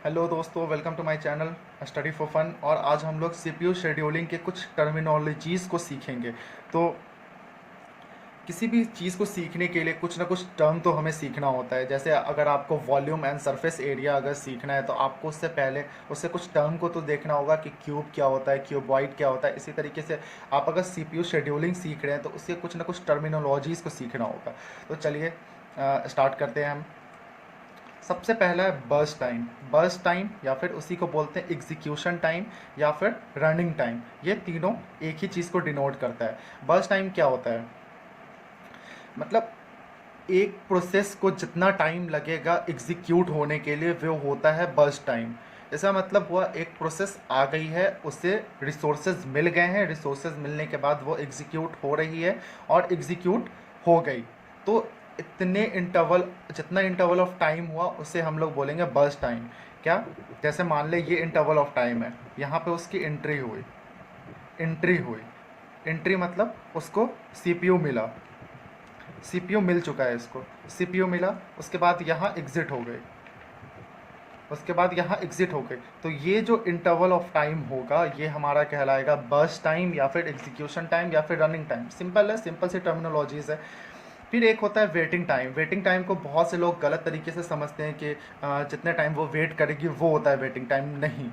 Hello दोस्तों, welcome to my channel study for fun. और आज हम लोग सीपीयू शेड्यूलिंग के कुछ टर्मिनोलॉजीज़ को सीखेंगे। तो किसी भी चीज़ को सीखने के लिए कुछ ना कुछ टर्म तो हमें सीखना होता है। जैसे अगर आपको वॉल्यूम एंड सरफेस एरिया अगर सीखना है तो आपको उससे पहले उससे कुछ टर्म को तो देखना होगा कि क्यूब क्या होता है, क्यूबॉइड क्या होता है। इसी तरीके से आप अगर सीपीयू शेड्यूलिंग सीख रहे हैं तो उससे कुछ ना कुछ टर्मिनोलॉजीज़ को सीखना होगा। तो चलिए स्टार्ट करते हैं हम। सबसे पहला है बर्स्ट टाइम। बर्स्ट टाइम या फिर उसी को बोलते हैं एग्जीक्यूशन टाइम या फिर रनिंग टाइम। ये तीनों एक ही चीज़ को डिनोट करता है। बर्स्ट टाइम क्या होता है? मतलब एक प्रोसेस को जितना टाइम लगेगा एग्जीक्यूट होने के लिए वो होता है बर्स्ट टाइम। इसका मतलब हुआ एक प्रोसेस आ गई है, उसे रिसोर्सेज मिल गए हैं, रिसोर्सेज मिलने के बाद वो एग्जीक्यूट हो रही है और एग्जीक्यूट हो गई। तो इतने इंटरवल जितना इंटरवल ऑफ टाइम हुआ उसे हम लोग बोलेंगे बर्स्ट टाइम। क्या? जैसे मान ले ये इंटरवल ऑफ टाइम है, यहाँ पे उसकी एंट्री हुई। एंट्री मतलब उसको सीपीयू मिला, सीपीयू मिल चुका है इसको, सीपीयू मिला, उसके बाद यहाँ एग्ज़िट हो गई, उसके बाद यहाँ एग्ज़िट हो गई। तो ये जो इंटरवल ऑफ टाइम होगा ये हमारा कहलाएगा बर्स्ट टाइम या फिर एग्जीक्यूशन टाइम या फिर रनिंग टाइम। सिंपल है, सिंपल सी टर्मिनोलॉजीज़ है। फिर एक होता है वेटिंग टाइम। वेटिंग टाइम को बहुत से लोग गलत तरीके से समझते हैं कि जितने टाइम वो वेट करेगी वो होता है वेटिंग टाइम। नहीं,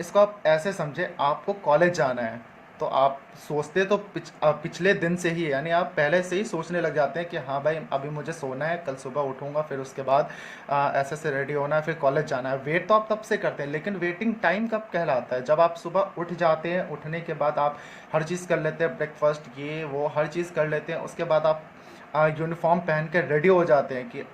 इसको आप ऐसे समझे, आपको कॉलेज जाना है तो आप सोचते तो पिछले दिन से ही, यानी आप पहले से ही सोचने लग जाते हैं कि हाँ भाई अभी मुझे सोना है, कल सुबह उठूँगा, फिर उसके बाद ऐसे से रेडी होना है, फिर कॉलेज जाना है। वेट तो आप तब से करते हैं, लेकिन वेटिंग टाइम कब कहलाता है? जब आप सुबह उठ जाते हैं, उठने के बाद आप हर चीज़ कर लेते हैं, ब्रेकफास्ट ये वो हर चीज़ कर लेते हैं, उसके बाद आप यूनिफॉर्म पहन के रेडी हो जाते हैं कि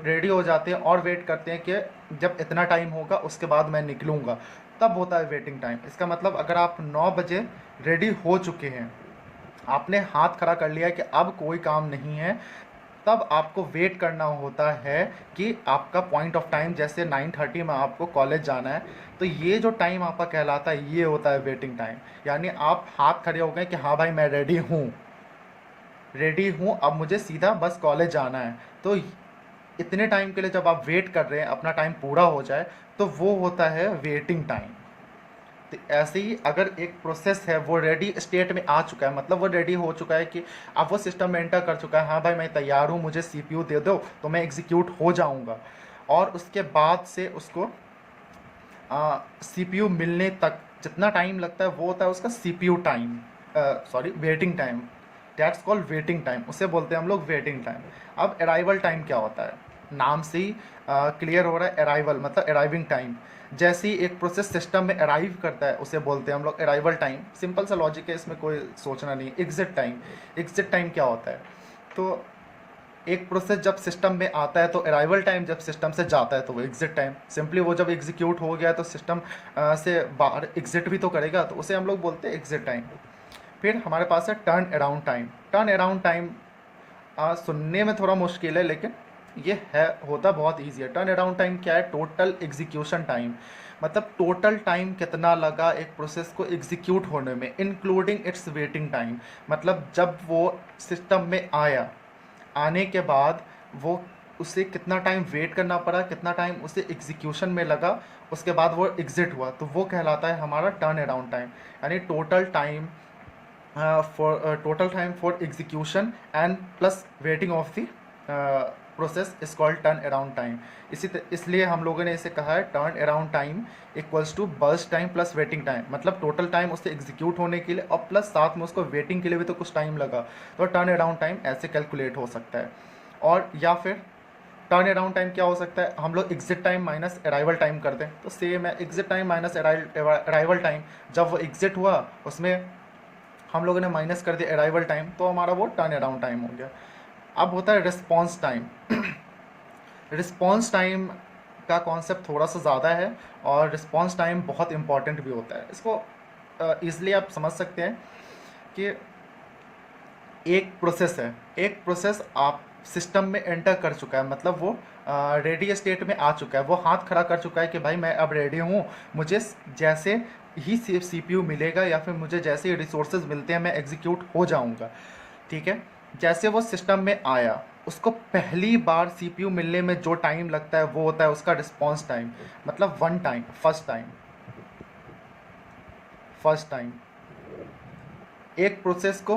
रेडी हो जाते हैं और वेट करते हैं कि जब इतना टाइम होगा उसके बाद मैं निकलूँगा, तब होता है वेटिंग टाइम। इसका मतलब अगर आप 9 बजे रेडी हो चुके हैं, आपने हाथ खड़ा कर लिया कि अब कोई काम नहीं है, तब आपको वेट करना होता है कि आपका पॉइंट ऑफ टाइम, जैसे 9:30 में आपको कॉलेज जाना है, तो ये जो टाइम आपका कहलाता है ये होता है वेटिंग टाइम। यानी आप हाथ खड़े हो गए कि हाँ भाई मैं रेडी हूँ, अब मुझे सीधा बस कॉलेज जाना है। तो इतने टाइम के लिए जब आप वेट कर रहे हैं अपना टाइम पूरा हो जाए तो वो होता है वेटिंग टाइम। तो ऐसे ही अगर एक प्रोसेस है वो रेडी स्टेट में आ चुका है, मतलब वो रेडी हो चुका है कि अब वो सिस्टम में एंटर कर चुका है, हाँ भाई मैं तैयार हूँ, मुझे सीपीयू दे दो तो मैं एग्जीक्यूट हो जाऊँगा। और उसके बाद से उसको सीपीयू मिलने तक जितना टाइम लगता है वो होता है उसका CPU time, sorry waiting time. That's called waiting time, उसे बोलते हैं हम लोग वेटिंग टाइम। अब अराइवल टाइम क्या होता है? नाम से ही क्लियर हो रहा है, अराइवल मतलब अराइविंग टाइम। जैसे ही एक प्रोसेस सिस्टम में अराइव करता है उसे बोलते हैं हम लोग अराइवल टाइम। सिंपल सा लॉजिक है, इसमें कोई सोचना नहीं। एग्जिट टाइम, एग्जिट टाइम क्या होता है? तो एक प्रोसेस जब सिस्टम में आता है तो अराइवल टाइम, जब सिस्टम से जाता है तो वो एग्जिट टाइम। सिंपली वो जब एग्जीक्यूट हो गया तो सिस्टम से बाहर एग्जिट भी तो करेगा, तो उसे हम लोग बोलते हैं एग्जिट टाइम। फिर हमारे पास है turn around time. Turn around time सुनने में थोड़ा मुश्किल है लेकिन ये है, होता बहुत ईजी है। टर्न अराउंड टाइम क्या है? टोटल एग्जीक्यूशन टाइम, मतलब टोटल टाइम कितना लगा एक प्रोसेस को एग्जीक्यूट होने में इंक्लूडिंग इट्स वेटिंग टाइम। मतलब जब वो सिस्टम में आया, आने के बाद वो उसे कितना टाइम वेट करना पड़ा, कितना टाइम उसे एग्जीक्यूशन में लगा, उसके बाद वो एग्जिट हुआ, तो वो कहलाता है हमारा टर्न अराउंड टाइम। यानी total time for execution and plus waiting of the process is called turn around time. इसलिए हम लोगों ने इसे कहा है turn around time equals to burst time plus waiting time. मतलब टोटल टाइम उससे एग्जीक्यूट होने के लिए और प्लस साथ में उसको वेटिंग के लिए भी तो कुछ टाइम लगा, तो टर्न अराउंड टाइम ऐसे कैलकुलेट हो सकता है। और या फिर टर्न अराउंड टाइम क्या हो सकता है? हम लोग exit time minus arrival time कर दें तो सेम है, exit time minus arrival time. जब वो एग्जिट हुआ उसमें हम लोगों ने माइनस कर दिया अराइवल टाइम, तो हमारा वो टर्न अराउंड टाइम हो गया। अब होता है रिस्पॉन्स टाइम। रिस्पॉन्स टाइम का कॉन्सेप्ट थोड़ा सा ज़्यादा है और रिस्पॉन्स टाइम बहुत इंपॉर्टेंट भी होता है। इसको ईज़िली आप समझ सकते हैं कि एक प्रोसेस है, एक प्रोसेस आप सिस्टम में एंटर कर चुका है, मतलब वो रेडी स्टेट में आ चुका है, वो हाथ खड़ा कर चुका है कि भाई मैं अब रेडी हूँ, मुझे जैसे ही सीपीयू मिलेगा या फिर मुझे जैसे ही रिसोर्सेज मिलते हैं मैं एग्जीक्यूट हो जाऊँगा। ठीक है, जैसे वो सिस्टम में आया उसको पहली बार सीपीयू मिलने में जो टाइम लगता है वो होता है उसका रिस्पॉन्स टाइम, मतलब वन टाइम, फर्स्ट टाइम एक प्रोसेस को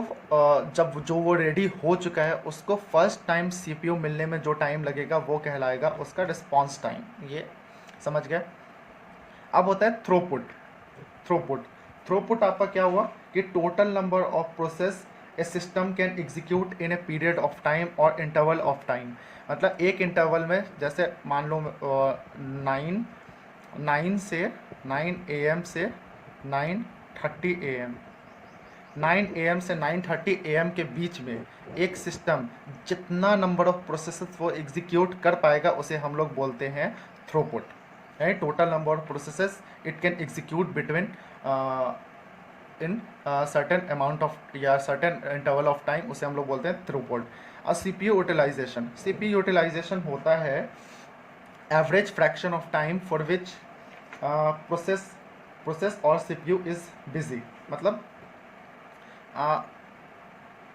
जब जो वो रेडी हो चुका है उसको फर्स्ट टाइम सीपीयू मिलने में जो टाइम लगेगा वो कहलाएगा उसका रिस्पॉन्स टाइम। ये समझ गए। अब होता है थ्रूपुट। थ्रूपुट आपका क्या हुआ कि total number of process A system can execute in a period of time और इंटरवल ऑफ टाइम। मतलब एक इंटरवल में, जैसे मान लो 9 AM से 9:30 AM, 9 AM से 9:30 AM के बीच में एक सिस्टम जितना नंबर ऑफ प्रोसेसेस वो एग्जीक्यूट कर पाएगा उसे हम लोग बोलते हैं थ्रूपुट। है total number of processes it can execute between in certain amount of या सर्टेन इंटरवल ऑफ टाइम, उसे हम लोग बोलते हैं थ्रूपुट। और सीपीयू यूटिलाइजेशन होता है average fraction of time for which process और सीपीयू इज बिजी। मतलब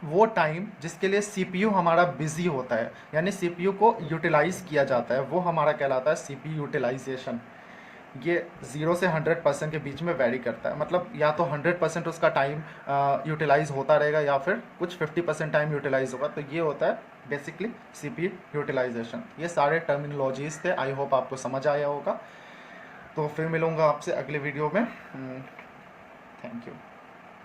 वो टाइम जिसके लिए सीपीयू हमारा बिजी होता है, यानी सीपीयू को यूटिलाइज किया जाता है, वो हमारा कहलाता है सीपीयू यूटिलाइजेशन। ये 0 से 100% के बीच में वैरी करता है। मतलब या तो 100% उसका टाइम यूटिलाइज होता रहेगा या फिर कुछ 50% टाइम यूटिलाइज होगा। तो ये होता है बेसिकली सीपीयू यूटिलाइजेशन। ये सारे टर्मिनोलॉजीज थे, आई होप आपको समझ आया होगा। तो फिर मिलूँगा आपसे अगले वीडियो में। Thank you.